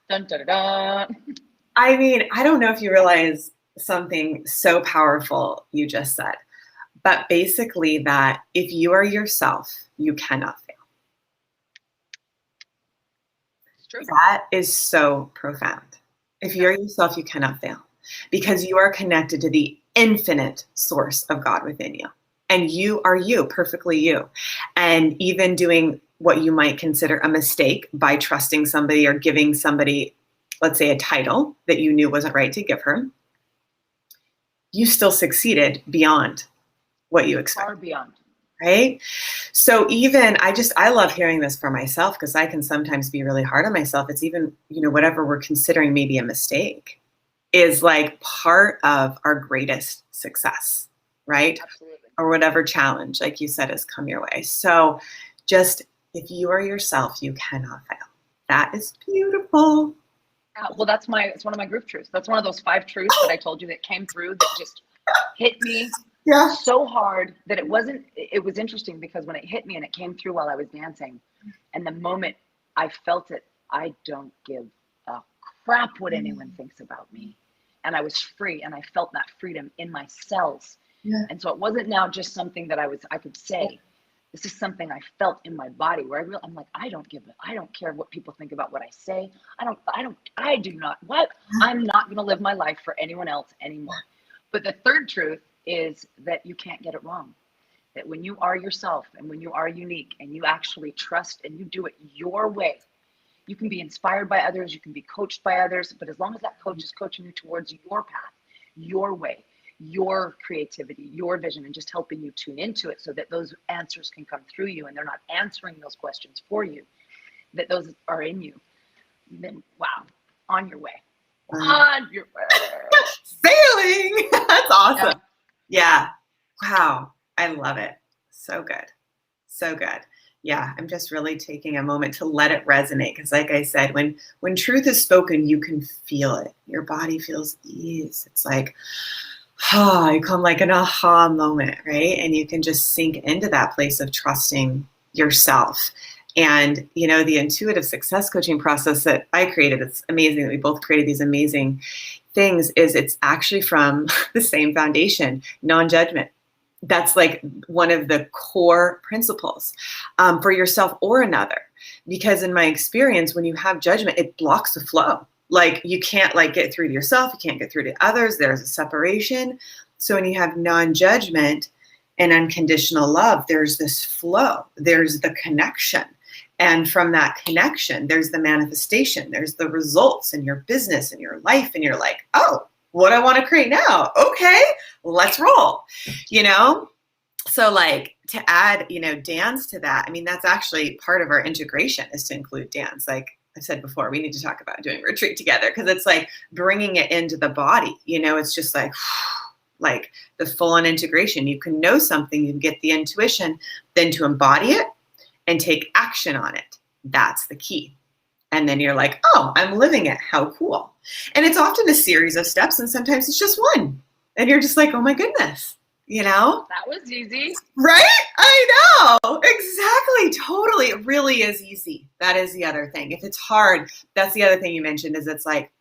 dun, dun, dun, dun. I mean, I don't know if you realize something so powerful you just said, but basically that if you are yourself, you cannot fail. It's true. That is so profound. If you're yourself, you cannot fail, because you are connected to the infinite source of God within you. And you are you, perfectly you. And even doing what you might consider a mistake by trusting somebody or giving somebody let's say a title that you knew wasn't right to give her, you still succeeded beyond what you expected. Far beyond. Right? So even, I love hearing this for myself, because I can sometimes be really hard on myself. It's even, whatever we're considering maybe a mistake is like part of our greatest success, right? Absolutely. Or whatever challenge, like you said, has come your way. So just, if you are yourself, you cannot fail. That is beautiful. Well, it's one of my group truths. That's one of those 5 truths that I told you that came through that just hit me so hard that it was interesting, because when it hit me and it came through while I was dancing, and the moment I felt it, I don't give a crap what anyone thinks about me. And I was free, and I felt that freedom in my cells. Yeah. And so it wasn't now just something that I could say. This is something I felt in my body, where I'm like, I don't care what people think about what I say. I'm not going to live my life for anyone else anymore. But the third truth is that you can't get it wrong. That when you are yourself, and when you are unique, and you actually trust and you do it your way, you can be inspired by others, you can be coached by others, but as long as that coach is coaching you towards your path, your way, your creativity, your vision, and just helping you tune into it so that those answers can come through you, and they're not answering those questions for you, that those are in you, then wow, on your way. On your way. Sailing! That's awesome. Yeah. Wow. I love it. So good. So good. Yeah, I'm just really taking a moment to let it resonate, because like I said, when truth is spoken, you can feel it. Your body feels ease. It's like, you come like an aha moment, right? And you can just sink into that place of trusting yourself. And, the intuitive success coaching process that I created, it's amazing that we both created these amazing things, is it's actually from the same foundation, non-judgment. That's like one of the core principles for yourself or another. Because in my experience, when you have judgment, it blocks the flow. Like you can't get through to yourself. You can't get through to others. There's a separation. So when you have non-judgment and unconditional love, there's this flow. There's the connection. And from that connection, there's the manifestation. There's the results in your business and your life. And you're like, oh, what I want to create now. Okay, let's roll, So to add, dance to that, that's actually part of our integration, is to include dance. Like I said before, we need to talk about doing a retreat together, because it's like bringing it into the body, it's just like the full on integration. You can know something, you get the intuition, then to embody it and take action on it. That's the key. And then you're like, oh, I'm living it. How cool. And it's often a series of steps, and sometimes it's just one. And you're just like, oh my goodness, That was easy. Right? I know. Exactly. Totally. It really is easy. That is the other thing. If it's hard, that's the other thing you mentioned, is it's like,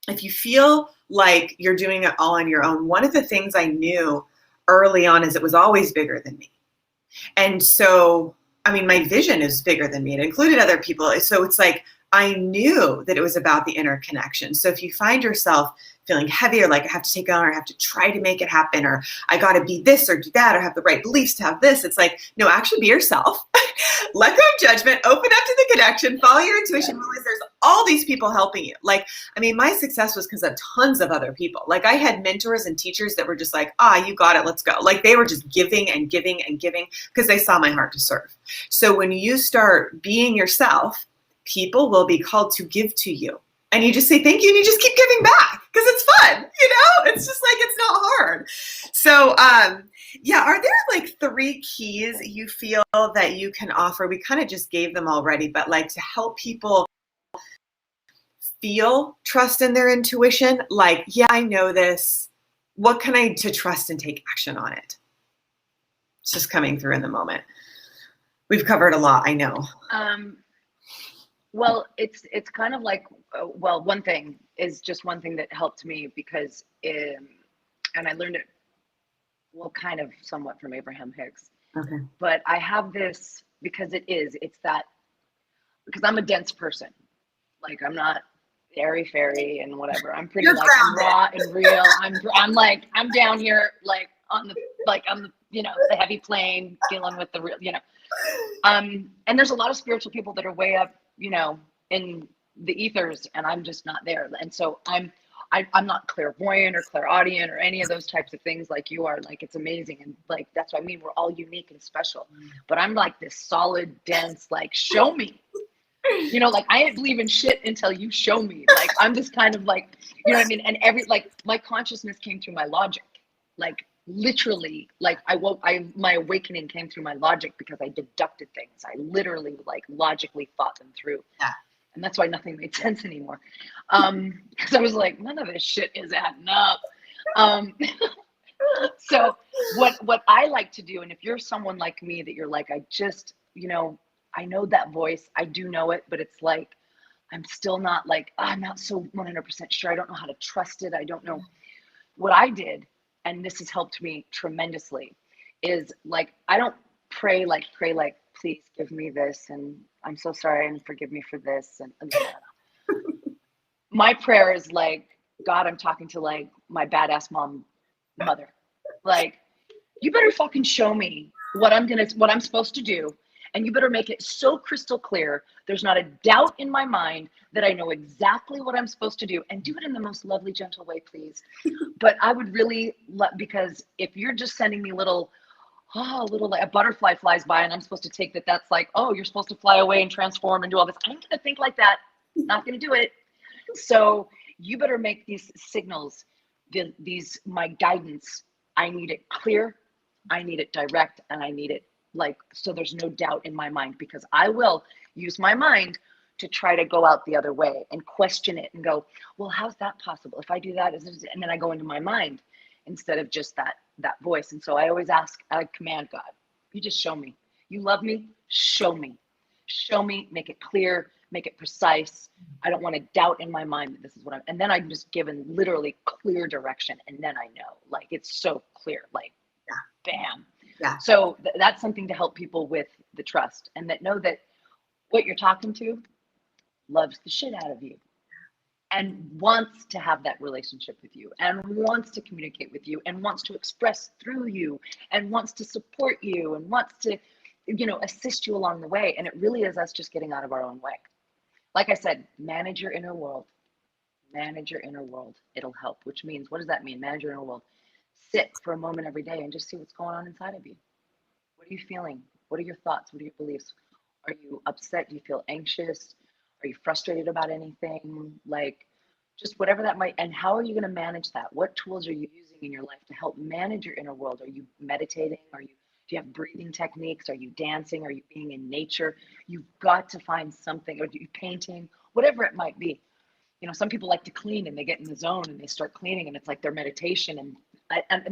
if you feel like you're doing it all on your own, one of the things I knew early on is it was always bigger than me. And so, my vision is bigger than me. It included other people. So it's like, I knew that it was about the interconnection. So if you find yourself feeling heavy, or like I have to take it on, or I have to try to make it happen, or I got to be this or do that, or have the right beliefs to have this, it's like, no, actually be yourself. Let go of judgment, open up to the connection, follow your intuition, realize there's all these people helping you. My success was because of tons of other people. I had mentors and teachers that were just like, you got it, let's go. They were just giving and giving and giving, because they saw my heart to serve. So when you start being yourself, people will be called to give to you. And you just say thank you, and you just keep giving back, because it's fun, It's just like, it's not hard. So, are there 3 keys you feel that you can offer? We kind of just gave them already, but to help people feel trust in their intuition? Yeah, I know this. What can I do to trust and take action on it? It's just coming through in the moment. We've covered a lot, I know. Well, it's kind of like, one thing that helped me, because, and I learned it, kind of somewhat from Abraham Hicks. Okay. But I have this, because because I'm a dense person. I'm not airy fairy and whatever. I'm pretty I'm raw and real. I'm down here on the the heavy plane, dealing with the real, and there's a lot of spiritual people that are way up, in the ethers and I'm just not there. And so I'm not clairvoyant or clairaudient or any of those types of things like you are. Like, it's amazing. And like, that's what I mean. We're all unique and special, but I'm like this solid, dense, like, show me, you know, like I ain't believing shit until you show me. Like, I'm just kind of like, you know what I mean? And like my consciousness came through my logic, like literally, like my awakening came through my logic because I deducted things. I literally like logically thought them through. Yeah. And that's why nothing made sense anymore. Because I was like, none of this shit is adding up. So what I like to do, and if you're someone like me that you're like, I just, you know, I know that voice, I do know it, but it's like, I'm still not like, I'm not so 100% sure. I don't know how to trust it. I don't know what I did. And this has helped me tremendously is like, I don't pray like, please give me this. And I'm so sorry and forgive me for this. And my prayer is like, God, I'm talking to like my badass mother. Like, you better fucking show me what I'm supposed to do. And you better make it so crystal clear. There's not a doubt in my mind that I know exactly what I'm supposed to do, and do it in the most lovely, gentle way, please. But I would really because if you're just sending me little like a butterfly flies by and I'm supposed to take that's like, oh, you're supposed to fly away and transform and do all this. I'm going to think like that. Not going to do it. So you better make these signals, my guidance. I need it clear. I need it direct, and I need it like, so there's no doubt in my mind, because I will use my mind to try to go out the other way and question it and go, well, how's that possible? If I do that, and then I go into my mind instead of just that voice. And so I always I command God, you just show me. You love me, show me. Show me, make it clear, make it precise. I don't want to doubt in my mind that this is what and then I'm just given literally clear direction. And then I know, like, it's so clear, like, bam. Yeah. So that's something to help people with the trust, and that know that what you're talking to loves the shit out of you and wants to have that relationship with you and wants to communicate with you and wants to express through you and wants to support you and wants to, you know, assist you along the way. And it really is us just getting out of our own way. Like I said, manage your inner world. Manage your inner world. It'll help, which means, what does that mean? Manage your inner world. Sit for a moment every day and just see what's going on inside of you. What are you feeling? What are your thoughts? What are your beliefs? Are you upset? Do you feel anxious? Are you frustrated about anything? Like, just whatever that might, and how are you going to manage that? What tools are you using in your life to help manage your inner world? Are you meditating? Do you have breathing techniques? Are you dancing? Are you being in nature? You've got to find something, or are you painting? Whatever it might be. You know, some people like to clean and they get in the zone and they start cleaning and it's like their meditation. And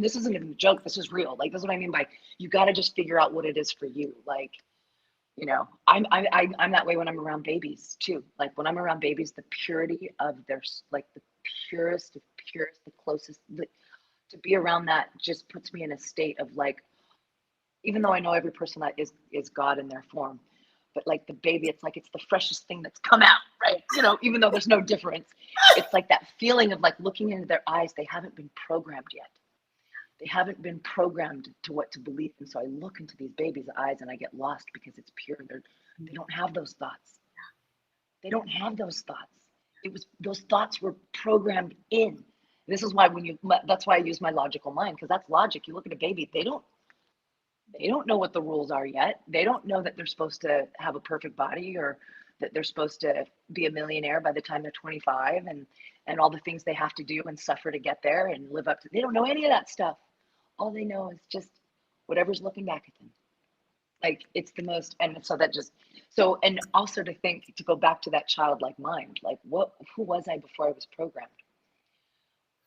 this isn't even a joke. This is real. Like, this is what I mean by, you got to just figure out what it is for you. Like, you know, I'm that way when I'm around babies too. Like, when I'm around babies, the purity of their, like, the purest of purest, the closest, to be around that just puts me in a state of like, even though I know every person that is God in their form, but like the baby, it's like, it's the freshest thing that's come out, right? You know, even though there's no difference, it's like that feeling of like looking into their eyes. They haven't been programmed yet. They haven't been programmed to what to believe. And so I look into these babies' eyes and I get lost because it's pure. They don't have those thoughts. They don't have those thoughts. Those thoughts were programmed in. This is why that's why I use my logical mind, because that's logic. You look at a baby, they don't know what the rules are yet. They don't know that they're supposed to have a perfect body, or that they're supposed to be a millionaire by the time they're 25, and all the things they have to do and suffer to get there and live up to. They don't know any of that stuff. All they know is just whatever's looking back at them. Like, it's the most, and so that just, so, and also to go back to that childlike mind, like, who was I before I was programmed?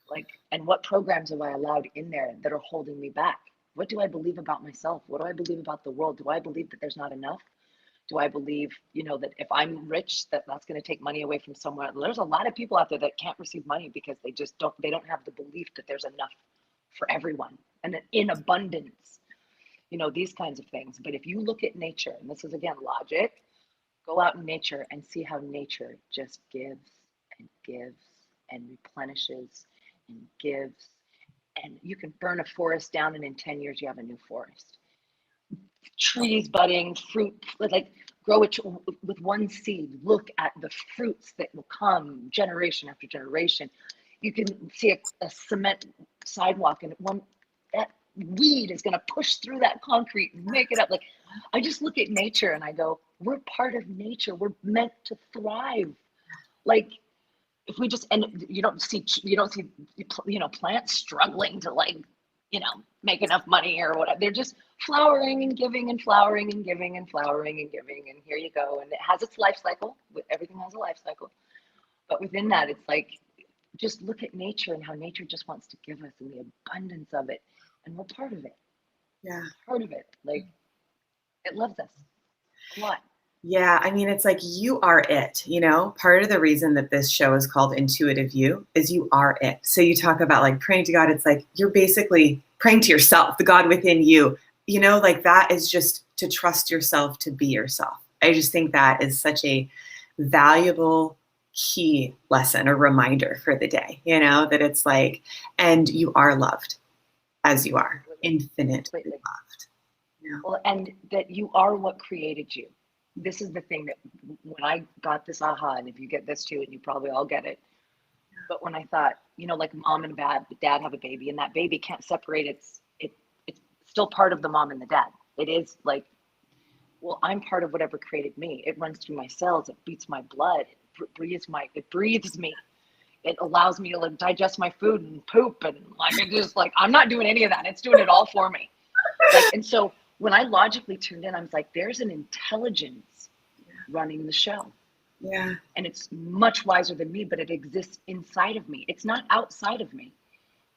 Like, and what programs have I allowed in there that are holding me back? What do I believe about myself? What do I believe about the world? Do I believe that there's not enough? Do I believe, you know, that if I'm rich, that's going to take money away from somewhere? There's a lot of people out there that can't receive money because they don't have the belief that there's enough for everyone and in abundance, you know, these kinds of things. But if you look at nature, and this is again logic, go out in nature and see how nature just gives and gives and replenishes and gives. And you can burn a forest down, and in 10 years you have a new forest. Trees budding, fruit, like grow it with one seed. Look at the fruits that will come generation after generation. You can see a cement sidewalk, and that weed is going to push through that concrete and make it up. Like, I just look at nature and I go, we're part of nature. We're meant to thrive. Like, if we just, and you don't see, plants struggling to, like, make enough money or whatever. They're just flowering and giving and flowering and giving and flowering and giving. And here you go. And it has its life cycle. Everything has a life cycle. But within that, it's like, just look at nature and how nature just wants to give us, and the abundance of it. And we're part of it. Yeah. Part of it. Like, it loves us a lot. Yeah, I mean, it's like you are it, Part of the reason that this show is called Intuitive You is you are it. So you talk about like praying to God. It's like you're basically praying to yourself, the God within you, like that is just to trust yourself, to be yourself. I just think that is such a valuable key lesson, a reminder for the day, that it's like, and you are loved as you are, infinitely loved. Well, and that you are what created you. This is the thing that when I got this aha, and if you get this too, and you probably all get it, but when I thought, like mom and dad have a baby, and that baby can't separate it's still part of the mom and the dad. It is like, well, I'm part of whatever created me. It runs through my cells, it beats my blood, it breathes me. It allows me to like digest my food and poop, and like it just like I'm not doing any of that. It's doing it all for me. Like, and so when I logically tuned in, I was like, there's an intelligence running the show. Yeah. And it's much wiser than me, but it exists inside of me. It's not outside of me.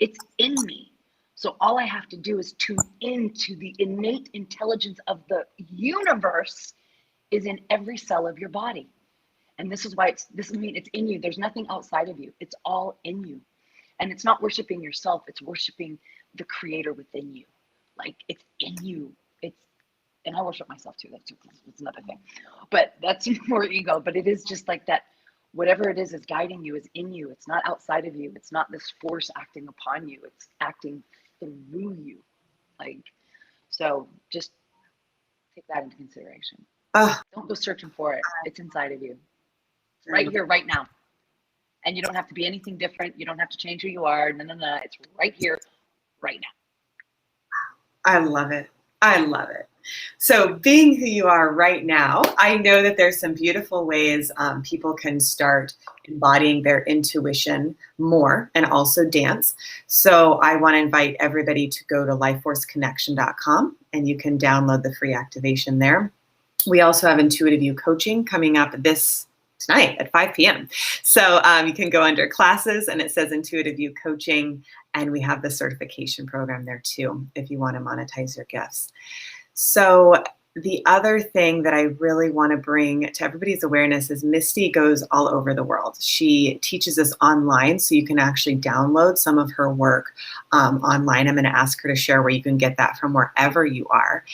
It's in me. So all I have to do is tune into the innate intelligence of the universe is in every cell of your body. And this is why it's in you. There's nothing outside of you. It's all in you. And it's not worshiping yourself. It's worshiping the creator within you. Like, it's in you. And I worship myself too. That's another thing. But that's more ego. But it is just like that. Whatever it is guiding you is in you. It's not outside of you. It's not this force acting upon you. It's acting through you. Like, so just take that into consideration. Don't go searching for it. It's inside of you. It's right here, right now. And you don't have to be anything different. You don't have to change who you are. No. It's right here, right now. I love it. I love it. So being who you are right now, I know that there's some beautiful ways people can start embodying their intuition more and also dance. So I want to invite everybody to go to lifeforceconnection.com and you can download the free activation there. We also have Intuitive You coaching coming up tonight at 5 p.m. So you can go under classes and it says Intuitive You coaching. And we have the certification program there too, if you want to monetize your gifts. So the other thing that I really want to bring to everybody's awareness is Misty goes all over the world. She teaches us online, so you can actually download some of her work online. I'm going to ask her to share where you can get that from wherever you are.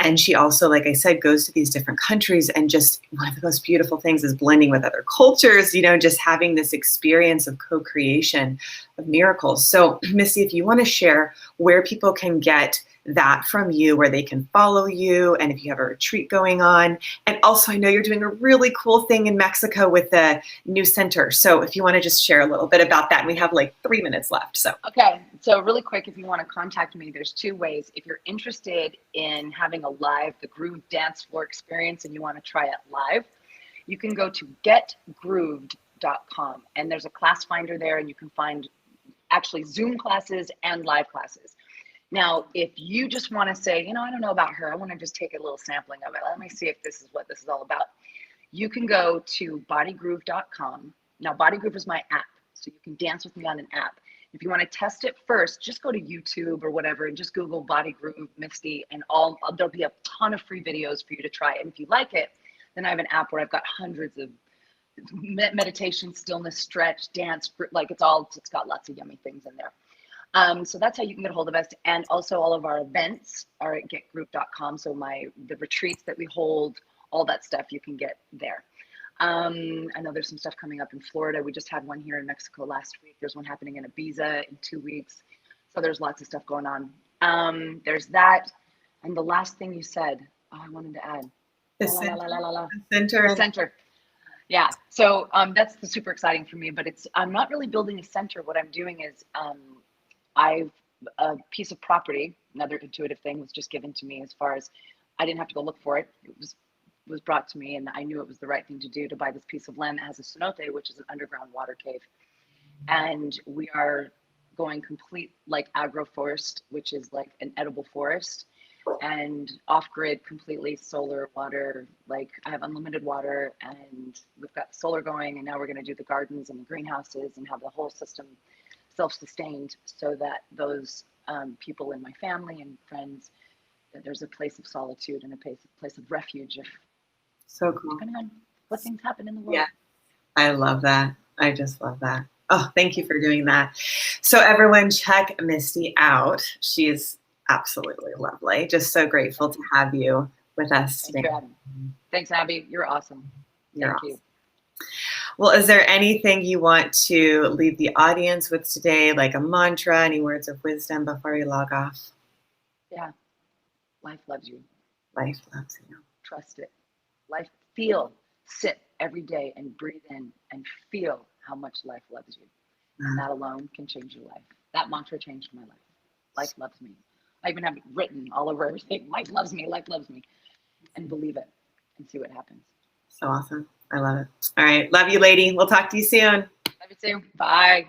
And she also, like I said, goes to these different countries, and just one of the most beautiful things is blending with other cultures, just having this experience of co-creation of miracles. So Misty, if you want to share where people can get that from you, where they can follow you, and if you have a retreat going on. And also, I know you're doing a really cool thing in Mexico with the new center. So if you want to just share a little bit about that, and we have like 3 minutes left. So okay, so really quick, if you want to contact me, there's 2 ways. If you're interested in having the Groove dance floor experience, and you want to try it live, you can go to getgrooved.com, and there's a class finder there, and you can find actually Zoom classes and live classes. Now, if you just want to say, I don't know about her, I want to just take a little sampling of it. Let me see if this is what this is all about. You can go to bodygroove.com. Now, Bodygroove is my app, so you can dance with me on an app. If you want to test it first, just go to YouTube or whatever and just Google Bodygroove Misty, and there'll be a ton of free videos for you to try. And if you like it, then I have an app where I've got hundreds of meditation, stillness, stretch, dance, like it's got lots of yummy things in there. So that's how you can get a hold of us. And also all of our events are at getgroup.com. So the retreats that we hold, all that stuff you can get there. I know there's some stuff coming up in Florida. We just had one here in Mexico last week. There's one happening in Ibiza in 2 weeks. So there's lots of stuff going on. There's that. And the last thing you said, I wanted to add. The La, la, la, la, la, la. the center. The center. Yeah. So that's the super exciting for me, but I'm not really building a center. What I'm doing is I've a piece of property, another intuitive thing was just given to me as far as I didn't have to go look for it. It was brought to me and I knew it was the right thing to do to buy this piece of land that has a cenote, which is an underground water cave. And we are going complete like agroforest, which is like an edible forest, and off-grid, completely solar water. Like I have unlimited water and we've got solar going, and now we're going to do the gardens and the greenhouses and have the whole system self-sustained so that those people in my family and friends, that there's a place of solitude and a place of refuge if so cool. Depending on what things happen in the world. Yeah, I love that. I just love that. Oh, thank you for doing that. So everyone check Misty out. She is absolutely lovely. Just so grateful to have you with us today. Thanks, Abby. You're awesome. Thank you. Well, is there anything you want to leave the audience with today, like a mantra, any words of wisdom before we log off? Yeah. Life loves you. Life loves you. Trust it. Sit every day and breathe in and feel how much life loves you. And that alone can change your life. That mantra changed my life. Life loves me. I even have it written all over everything. Life loves me. Life loves me. And believe it and see what happens. So awesome. I love it. All right. Love you, lady. We'll talk to you soon. Love you too. Bye.